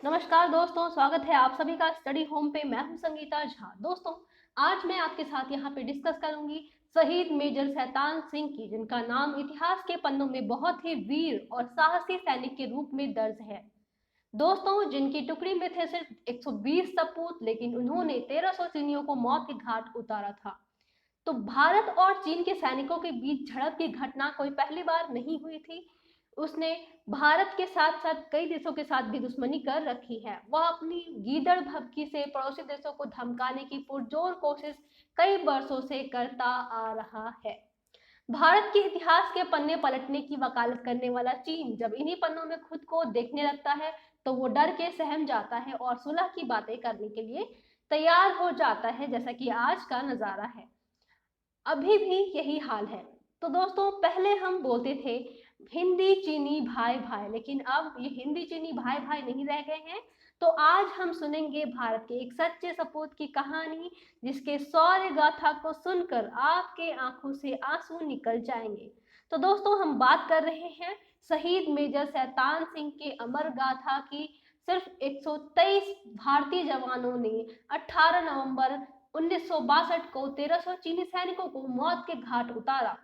नमस्कार दोस्तों, स्वागत है आप सभी का स्टडी होम पे। मैं हूं संगीता झा। दोस्तों, आज मैं आपके साथ यहाँ पे डिस्कस करूंगी शहीद मेजर शैतान सिंह की, जिनका नाम इतिहास के पन्नों में बहुत ही वीर और साहसी सैनिक के रूप में दर्ज है। दोस्तों, जिनकी टुकड़ी में थे सिर्फ 120 सपूत, लेकिन उन्होंने 1300 चीनियों को मौत के घाट उतारा था। तो भारत और चीन के सैनिकों के बीच झड़प की घटना कोई पहली बार नहीं हुई थी। उसने भारत के साथ साथ कई देशों के साथ भी दुश्मनी कर रखी है। वह अपनी गीदड़ भभकी से पड़ोसी देशों को धमकाने की पुरजोर कोशिश कई वर्षों से करता आ रहा है। भारत के इतिहास के पन्ने पलटने की वकालत करने वाला चीन जब इन्हीं पन्नों में खुद को देखने लगता है, तो वो डर के सहम जाता है और सुलह की बातें करने के लिए तैयार हो जाता है, जैसा कि आज का नजारा है। अभी भी यही हाल है। तो दोस्तों, पहले हम बोलते थे हिंदी चीनी भाई भाई, लेकिन अब ये हिंदी चीनी भाई भाई नहीं रह गए हैं। तो आज हम सुनेंगे भारत के एक सच्चे सपूत की कहानी, जिसके शौर्य गाथा को सुनकर आपके आंखों से आंसू निकल जाएंगे। तो दोस्तों, हम बात कर रहे हैं शहीद मेजर शैतान सिंह के अमर गाथा की। सिर्फ 123 भारतीय जवानों ने 18 नवंबर 1962 को 1300 चीनी सैनिकों को मौत के घाट उतारा।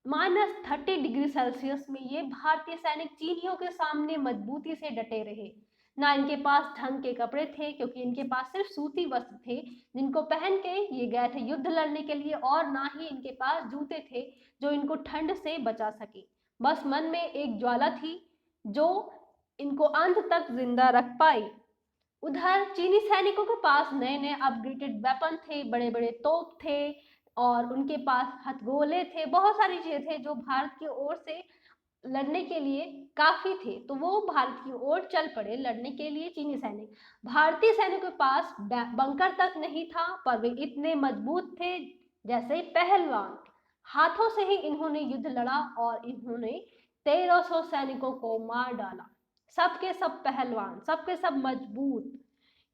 -30 डिग्री सेल्सियस में ये भारतीय सैनिक चीनियों के सामने मजबूती से डटे रहे। ना इनके पास ढंग के कपड़े थे, क्योंकि इनके पास सिर्फ सूती वस्त्र थे जिनको पहन के ये गए थे युद्ध लड़ने के लिए, और ना ही इनके पास जूते थे जो इनको ठंड से बचा सके। बस मन में एक ज्वाला थी जो इनको अंत तक जिंदा रख पाई। उधर चीनी सैनिकों के पास नए नए अपग्रेडेड वेपन थे, बड़े बड़े तोप थे, और उनके पास हथगोले थे, बहुत सारी चीजें थे जो भारत की ओर से लड़ने के लिए काफी थे। तो वो भारत की ओर चल पड़े लड़ने के लिए चीनी सैनिक। भारतीय सैनिकों के पास बंकर तक नहीं था, पर वे इतने मजबूत थे जैसे पहलवान। हाथों से ही इन्होंने युद्ध लड़ा और इन्होंने 1300 सैनिकों को मार डाला। सबके सब पहलवान, सबके सब मजबूत,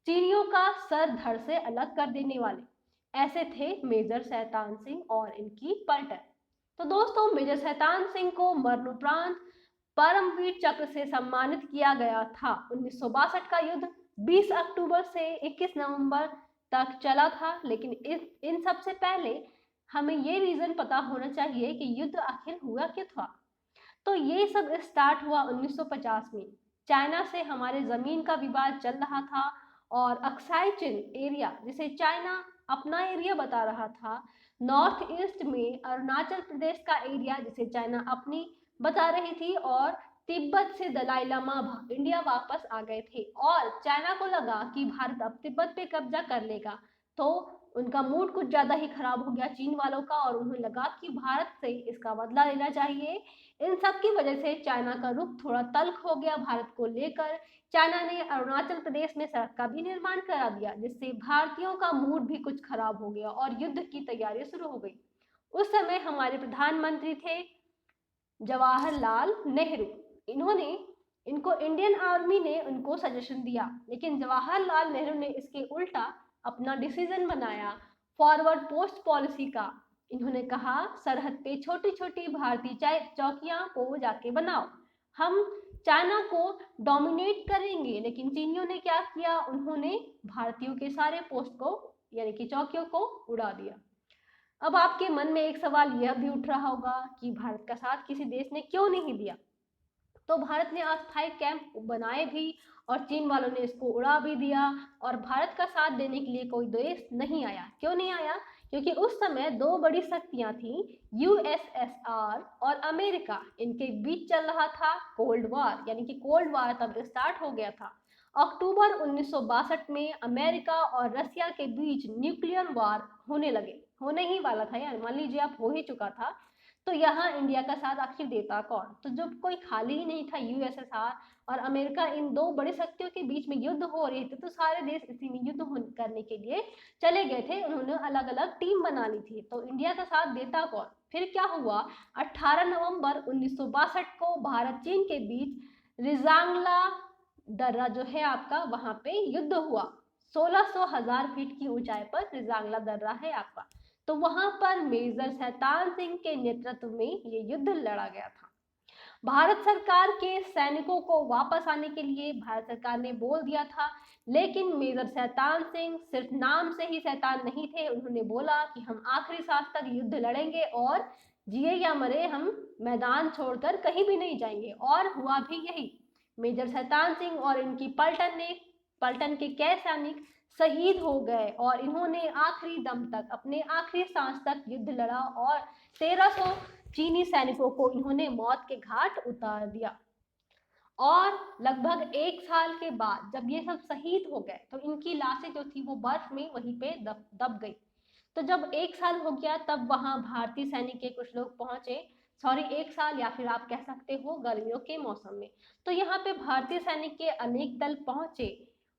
चीनियों का सर धड़ से अलग कर देने वाले। ऐसे थे मेजर शैतान सिंह और इनकी पलटन। तो दोस्तों, मेजर शैतान सिंह को मरणोपरांत परमवीर चक्र से सम्मानित किया गया था। 1962 का युद्ध 20 अक्टूबर से 21 नवंबर तक चला था, लेकिन इन सबसे पहले हमें ये रीजन पता होना चाहिए कि युद्ध आखिर हुआ क्यों था। तो ये सब स्टार्ट हुआ 1950 में। चाइना से हमारे जमीन का विवाद चल रहा था, और अक्साई चिन एरिया, जिसे चाइना अपना एरिया बता रहा था, नॉर्थ ईस्ट में अरुणाचल प्रदेश का एरिया जिसे चाइना अपनी बता रही थी, और तिब्बत से दलाई लामा इंडिया वापस आ गए थे। और चाइना को लगा कि भारत अब तिब्बत पे कब्जा कर लेगा, तो उनका मूड कुछ ज्यादा ही खराब हो गया चीन वालों का, और उन्हें लगा कि भारत से इसका बदला लेना चाहिए। इन सब की वजह से चाइना का रुख थोड़ा तल्ख हो गया भारत को लेकर। चाइना ने अरुणाचल प्रदेश में सड़क का भी निर्माण करा दिया, जिससे भारतीयों का मूड भी कुछ खराब हो गया और युद्ध की तैयारी शुरू हो गई। उस समय हमारे प्रधानमंत्री थे जवाहरलाल नेहरू। इन्होंने इनको इंडियन आर्मी ने उनको सजेशन दिया, लेकिन जवाहरलाल नेहरू ने इसके उल्टा अपना डिसीजन बनाया फॉरवर्ड पोस्ट पॉलिसी का। इन्होंने कहा, सरहद पे छोटी छोटी भारतीय चौकियां को जाके बनाओ, हम चाइना को डोमिनेट करेंगे। लेकिन चीनियों ने क्या किया, उन्होंने भारतीयों के सारे पोस्ट को यानी कि चौकियों को उड़ा दिया। अब आपके मन में एक सवाल यह भी उठ रहा होगा कि भारत का साथ किसी देश ने क्यों नहीं दिया। तो भारत ने अस्थायी कैंप बनाए भी, और चीन वालों ने इसको उड़ा भी दिया, और भारत का साथ देने के लिए कोई देश नहीं आया। क्यों नहीं आया? क्योंकि उस समय दो बड़ी शक्तियां थी, यूएसएसआर और अमेरिका। इनके बीच चल रहा था कोल्ड वार, यानी कि कोल्ड वार तब स्टार्ट हो गया था। अक्टूबर 1962 में अमेरिका और रसिया के बीच न्यूक्लियर वार होने ही वाला था, यार मान लीजिए आप हो ही चुका था। तो यहाँ इंडिया का साथ आखिर देता कौन? तो जब कोई खाली ही नहीं था, यूएसएसआर और अमेरिका, इन दो बड़ी शक्तियों के बीच में युद्ध हो रही थी, तो सारे देश इसी में युद्ध करने के लिए चले गए थे। उन्होंने अलग अलग टीम बना ली थी, तो इंडिया का साथ देता कौन? फिर क्या हुआ, 18 नवंबर 1962 को भारत चीन के बीच रिजांगला दर्रा जो है आपका, वहां पे युद्ध हुआ। 1600 फीट की ऊंचाई पर रिजांगला दर्रा है आपका। तो वहां पर मेजर शैतान सिंह के नेतृत्व में ये युद्ध लड़ा गया था। भारत सरकार के सैनिकों को वापस आने के लिए भारत सरकार ने बोल दिया था, लेकिन मेजर शैतान सिंह सिर्फ नाम से ही शैतान नहीं थे। उन्होंने बोला कि हम आखिरी सांस तक युद्ध लड़ेंगे और जिए या मरे हम मैदान छोड़कर कहीं भी नहीं जाएंगे। और हुआ भी यही। मेजर शैतान सिंह और इनकी पलटन के कई सैनिक शहीद हो गए और इन्होंने आखिरी दम तक, अपने आखिरी सांस तक युद्ध लड़ा और 1300 चीनी सैनिकों को इन्होंने मौत के घाट उतार दिया। और लगभग 1 साल के बाद जब ये सब शहीद हो गए तो इनकी लाशें जो थी वो बर्फ में वहीं पे दब गई। तो जब 1 साल हो गया तब वहां भारतीय सैनिक के कुछ लोग पहुंचे, सॉरी 1 साल या फिर आप कह सकते हो गर्मियों के मौसम में। तो यहाँ पे भारतीय सैनिक के अनेक दल पहुंचे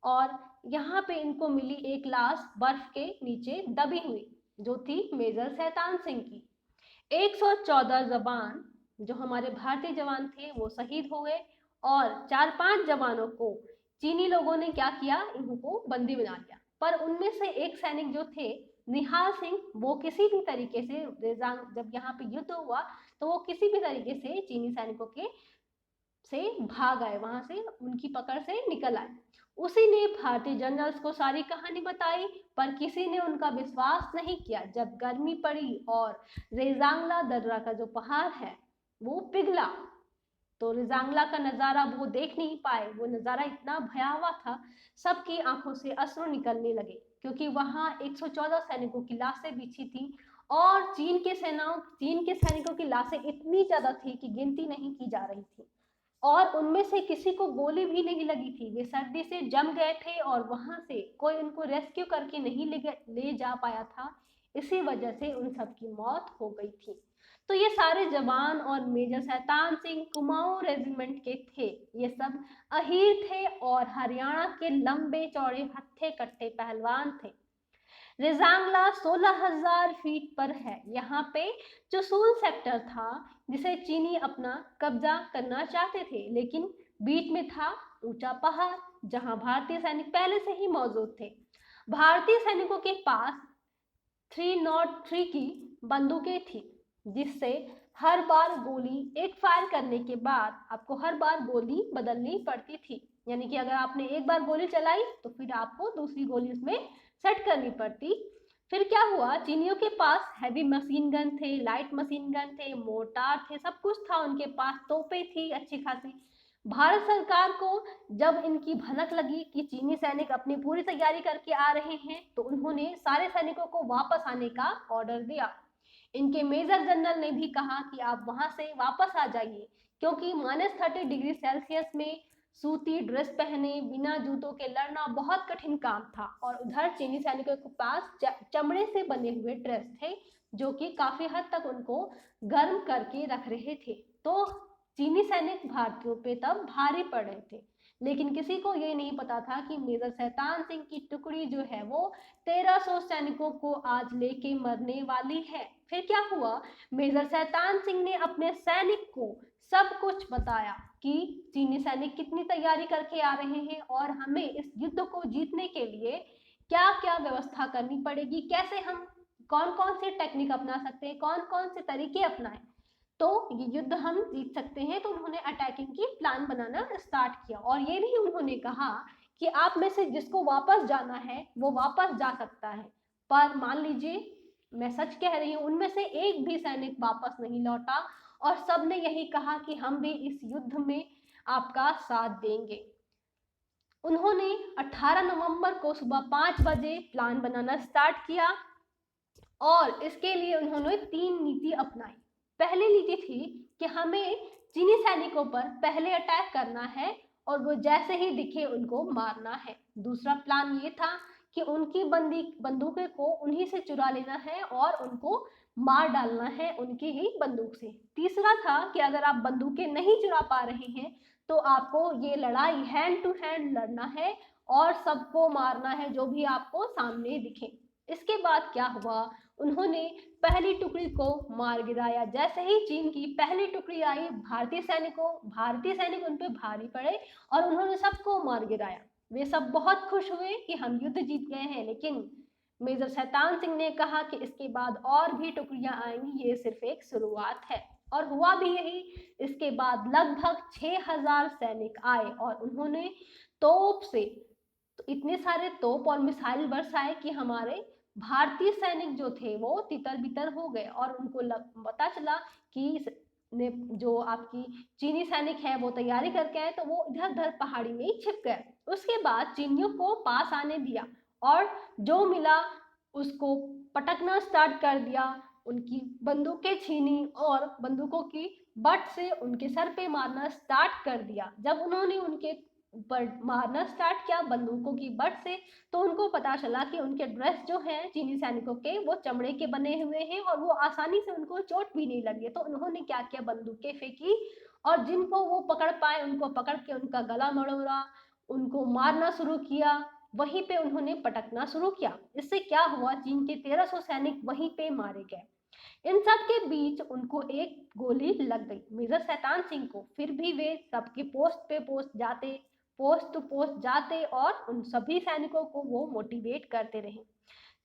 और यहाँ पे इनको मिली एक लाश बर्फ के नीचे दबी हुई, जो थी मेजर शैतान सिंह की। 114 जवान जो हमारे भारतीय जवान थे वो शहीद हो गए और 4-5 जवानों को चीनी लोगों ने क्या किया, इनको बंदी बना लिया। पर उनमें से एक सैनिक जो थे निहाल सिंह, वो किसी भी तरीके से जब यहाँ पे युद्ध हुआ तो वो किसी भी तरीके से चीनी सैनिकों के से भाग आए, वहां से उनकी पकड़ से निकल आए। उसी ने भारतीय जनरल्स को सारी कहानी बताई, पर किसी ने उनका विश्वास नहीं किया। जब गर्मी पड़ी और रेजांगला दर्रा का जो पहाड़ है वो पिघला तो रेजांगला का नजारा वो देख नहीं पाए। वो नजारा इतना भयावह था, सबकी आंखों से अश्रु निकलने लगे, क्योंकि वहां 114 सैनिकों की लाशें बिछी थी और चीन के सैनिकों की लाशें इतनी ज्यादा थी कि गिनती नहीं की जा रही थी। और उनमें से किसी को गोली भी नहीं लगी थी। वे सर्दी से जम गए थे और वहां से कोई उनको रेस्क्यू करके नहीं ले जा पाया था। इसी वजह से उन सब की मौत हो गई थी। तो ये सारे जवान और मेजर शैतान सिंह कुमाऊं रेजिमेंट के थे। ये सब अहीर थे और हरियाणा के लंबे चौड़े हत्थे कट्टे पहलवान थे। रेजांगला 16,000 फीट पर है। यहाँ पे चुशूल सेक्टर था जिसे चीनी अपना कब्जा करना चाहते थे, लेकिन बीच में था ऊंचा पहाड़ जहां भारतीय सैनिक पहले से ही मौजूद थे। भारतीय सैनिकों के पास 303 की बंदूकें थी, जिससे हर बार गोली एक फायर करने के बाद आपको हर बार गोली बदलनी पड़ती थी। यानी कि अगर आपने एक बार गोली चलाई तो फिर आपको दूसरी गोली उसमें सेट करनी पड़ती। फिर क्या हुआ, चीनियों के पास हैवी मशीन गन थे, लाइट मशीन गन थे, मोर्टार थे, सब कुछ था उनके पास, तोपें थी अच्छी खासी। भारत सरकार को जब इनकी भनक लगी कि चीनी सैनिक अपनी पूरी तैयारी करके आ रहे हैं तो उन्होंने सारे सैनिकों को वापस आने का ऑर्डर दिया। इनके मेजर जनरल ने भी कहा कि आप वहां से वापस आ जाइए, क्योंकि -30 डिग्री सेल्सियस में सूती ड्रेस पहने बिना जूतों के लड़ना बहुत कठिन काम था। और उधर चीनी सैनिकों के पास चमड़े से बने हुए ड्रेस थे जो कि काफी हद तक उनको गर्म करके रख रहे थे। तो चीनी सैनिक भारतीयों पे तब भारी पड़ रहे थे, लेकिन किसी को ये नहीं पता था कि मेजर शैतान सिंह की टुकड़ी जो है वो 1300 सैनिकों को आज लेके मरने वाली है। फिर क्या हुआ, मेजर शैतान सिंह ने अपने सैनिक को सब कुछ बताया कि चीनी सैनिक कितनी तैयारी करके आ रहे हैं और हमें इस युद्ध को जीतने के लिए क्या क्या व्यवस्था करनी पड़ेगी, कैसे हम कौन कौन से टेक्निक अपना सकते हैं, कौन कौन से तरीके अपनाएं तो ये युद्ध हम जीत सकते हैं। तो उन्होंने अटैकिंग की प्लान बनाना स्टार्ट किया और ये भी उन्होंने कहा कि आप में से जिसको वापस जाना है वो वापस जा सकता है। पर मान लीजिए, मैं सच कह रही हूँ, उनमें से एक भी सैनिक वापस नहीं लौटा और सबने यही कहा कि हम भी इस युद्ध में आपका साथ देंगे। उन्होंने 18 नवंबर को सुबह 5 बजे प्लान बनाना स्टार्ट किया और इसके लिए उन्होंने 3 नीति अपनाई। पहली नीति थी कि हमें चीनी सैनिकों पर पहले अटैक करना है और वो जैसे ही दिखे उनको मारना है। दूसरा प्लान ये था कि उनकी बंदूकें को उन्हीं से चुरा लेना है और उनको मार डालना है उनकी ही बंदूक से। तीसरा था कि अगर आप बंदूकें नहीं चुरा पा रहे हैं तो आपको ये लड़ाई हैंड टू हैंड लड़ना है और सबको मारना है जो भी आपको सामने दिखे। इसके बाद क्या हुआ, उन्होंने पहली टुकड़ी को मार गिराया। जैसे ही चीन की पहली टुकड़ी आई, भारतीय सैनिक उन पे भारी पड़े और उन्होंने सबको मार गिराया। वे सब बहुत खुश हुए कि हम युद्ध जीत गए हैं, लेकिन मेजर शैतान सिंह ने कहा कि इसके बाद और भी टुकड़ियां आएंगी, ये सिर्फ एक शुरुआत है। और हुआ भी यही। इसके बाद लगभग 6000 सैनिक आए और उन्होंने तोप से तो इतने सारे तोप और मिसाइल बरसाए कि हमारे भारतीय सैनिक जो थे वो तितर बितर हो गए और उनको पता चला कि ने जो आपकी चीनी सैनिक है वो तैयारी करके आए, तो वो इधर उधर पहाड़ी में ही छिप गए। उसके बाद चीनियों को पास आने दिया और जो मिला उसको पटकना स्टार्ट कर दिया, उनकी बंदूकें छीनी और बंदूकों की बट से उनके सर पे मारना स्टार्ट कर दिया। जब उन्होंने उनके ऊपर मारना स्टार्ट किया बंदूकों की बट से, तो उनको पता चला कि उनके ड्रेस जो हैं चीनी सैनिकों के वो चमड़े के बने हुए हैं और वो आसानी से उनको चोट भी नहीं लगी। तो उन्होंने क्या किया, बंदूकें फेंकी और जिनको वो पकड़ पाए उनको पकड़ के उनका गला मरोड़ा, उनको मारना शुरू किया, वहीं पे उन्होंने पटकना शुरू किया। इससे क्या हुआ, चीन के 1300 सैनिक वहीं पे मारे गए। इन सब के बीच उनको एक गोली लग गई, मेजर शैतान सिंह को। फिर भी वे सबके पोस्ट पे पोस्ट टू पोस्ट जाते और उन सभी सैनिकों को वो मोटिवेट करते रहे।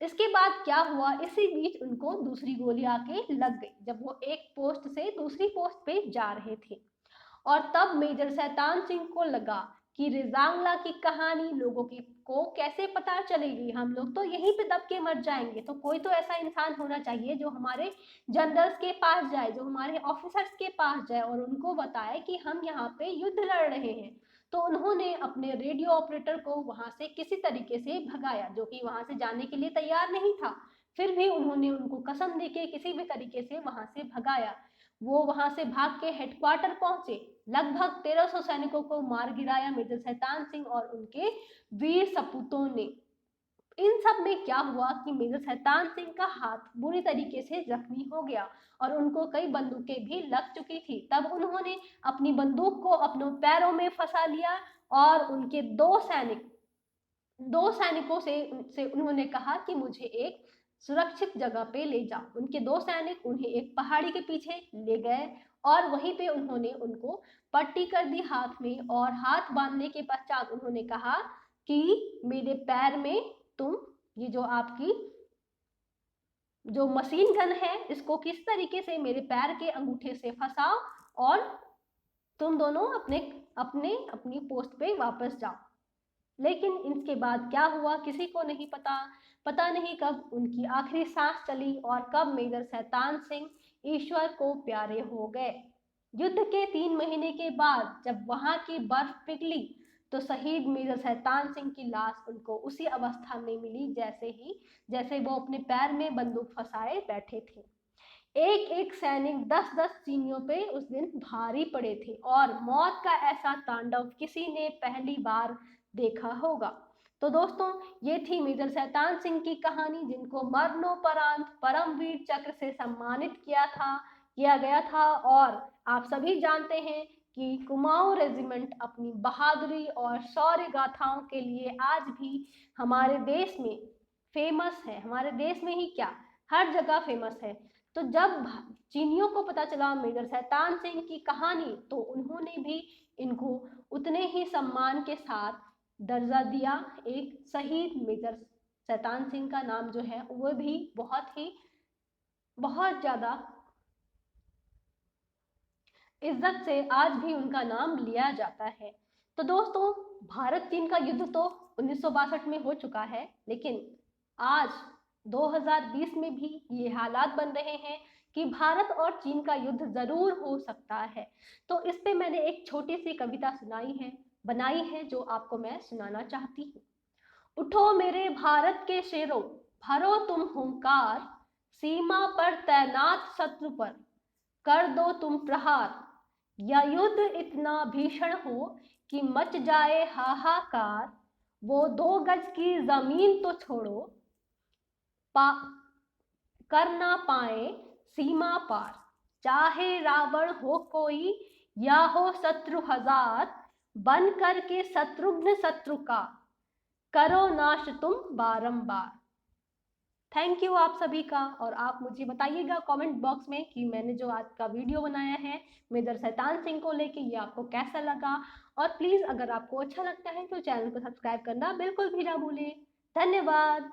इसके बाद क्या हुआ, इसी बीच उनको दूसरी गोली आके लग गई जब वो एक पोस्ट से दूसरी पोस्ट पे जा रहे थे। और तब मेजर शैतान सिंह को लगा कि रिजांगला की कहानी लोगों की को कैसे पता चलेगी, हम लोग तो यहीं पे दब के मर जाएंगे। तो कोई तो ऐसा इंसान होना चाहिए जो हमारे जनरल्स के पास जाए, जो हमारे ऑफिसर्स के पास जाए और उनको बताए कि हम यहाँ पे युद्ध लड़ रहे हैं। तो उन्होंने अपने रेडियो ऑपरेटर को वहां से किसी तरीके से भगाया, जो कि वहां से जाने के लिए तैयार नहीं था। फिर भी उन्होंने उनको कसम देके किसी भी तरीके से वहां से भगाया। वो वहां से भाग के हेडक्वार्टर पहुंचे, लगभग 1300 सैनिकों को मार गिराया मेजर शैतान सिंह और उनके वीर सपूतों ने। इन सब में क्या हुआ कि मेजर शैतान सिंह का हाथ बुरी तरीके से जख्मी हो गया और उनको कई बंदूकें भी लग चुकी थी। तब उन्होंने अपनी बंदूक को अपने पैरों में फंसा लिया और उनके दो सैनिकों से उन्होंने कहा कि मुझे एक सुरक्षित जगह पे ले जाओ। उनके दो सैनिक उन्हें एक पहाड़ी के पीछे ले गए और वहीं पे उन्होंने उनको पट्टी कर दी हाथ में, और हाथ बांधने के पश्चात उन्होंने कहा कि मेरे पैर में तुम ये जो आपकी जो मशीन गन है इसको किस तरीके से मेरे पैर के अंगूठे से फंसाओ और तुम दोनों अपने अपने अपनी पोस्ट पे वापस जाओ। लेकिन इसके बाद क्या हुआ किसी को नहीं पता नहीं कब उनकी आखिरी सांस चली और कब मेजर शैतान सिंह ईश्वर को प्यारे हो गए। युद्ध के 3 महीने के बाद जब वहां की बर्फ पिघली तो शहीद मेजर शैतान सिंह की लाश उनको उसी अवस्था में मिली जैसे वो अपने पैर में बंदूक फंसाए बैठे थे। एक एक सैनिक 10-10 चीनियों पे उस दिन भारी पड़े थे और मौत का ऐसा तांडव किसी ने पहली बार देखा होगा। तो दोस्तों, ये थी मेजर शैतान सिंह की कहानी, जिनको मरणोपरांत परमवीर चक्र से सम्मानित किया गया था। और आप सभी जानते हैं कि कुमाऊं रेजिमेंट अपनी बहादुरी और शौर्य गाथाओं के लिए आज भी हमारे देश में फेमस है। हमारे देश में ही क्या, हर जगह फेमस है। तो जब चीनियों को पता चला मेजर शैतान सिंह की कहानी, तो उन्होंने भी इनको उतने ही सम्मान के साथ दर्जा दिया। एक शहीद मेजर शैतान सिंह का नाम जो है वो भी बहुत ज्यादा इज्जत से आज भी उनका नाम लिया जाता है। तो दोस्तों, भारत चीन का युद्ध तो 1962 में हो चुका है, लेकिन आज 2020 में भी ये हालात बन रहे हैं कि भारत और चीन का युद्ध जरूर हो सकता है। तो इस पे मैंने एक छोटी सी कविता बनाई है जो आपको मैं सुनाना चाहती हूँ। उठो मेरे भारत के शेरों, भरो तुम हुंकार, सीमा पर तैनात शत्रु पर कर दो तुम प्रहार। या युद्ध इतना भीषण हो कि मच जाए हाहाकार, वो 2 गज की जमीन तो छोड़ो, कर ना पाए सीमा पार। चाहे रावण हो कोई या हो शत्रु हजार, बन करके शत्रुघ्न शत्रु का करो नाश तुम बारंबार। थैंक यू आप सभी का। और आप मुझे बताइएगा कमेंट बॉक्स में कि मैंने जो आज का वीडियो बनाया है मेजर शैतान सिंह को लेके, ये आपको कैसा लगा। और प्लीज़ अगर आपको अच्छा लगता है तो चैनल को सब्सक्राइब करना बिल्कुल भी ना भूलें। धन्यवाद।